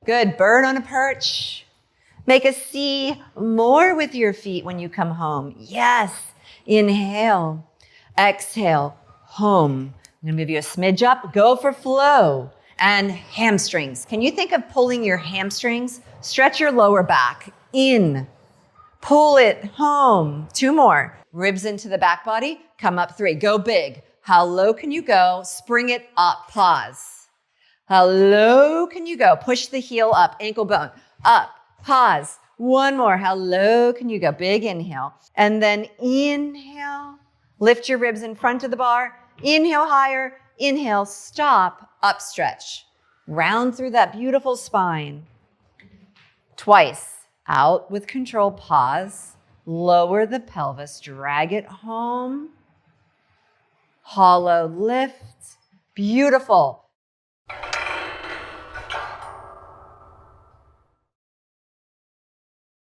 Good, bird on a perch. Make a C more with your feet when you come home. Yes, inhale, exhale, home. I'm gonna move you a smidge up, go for flow. And hamstrings. Can you think of pulling your hamstrings? Stretch your lower back, in. Pull it home. 2 more. Ribs into the back body, come up 3. Go big. How low can you go? Spring it up, pause. How low can you go? Push the heel up, ankle bone, up, pause. 1 more. How low can you go? Big inhale. And then inhale. Lift your ribs in front of the bar. Inhale higher. Inhale, stop, up stretch. Round through that beautiful spine. Twice. Out with control, pause. Lower the pelvis, drag it home. Hollow lift. Beautiful.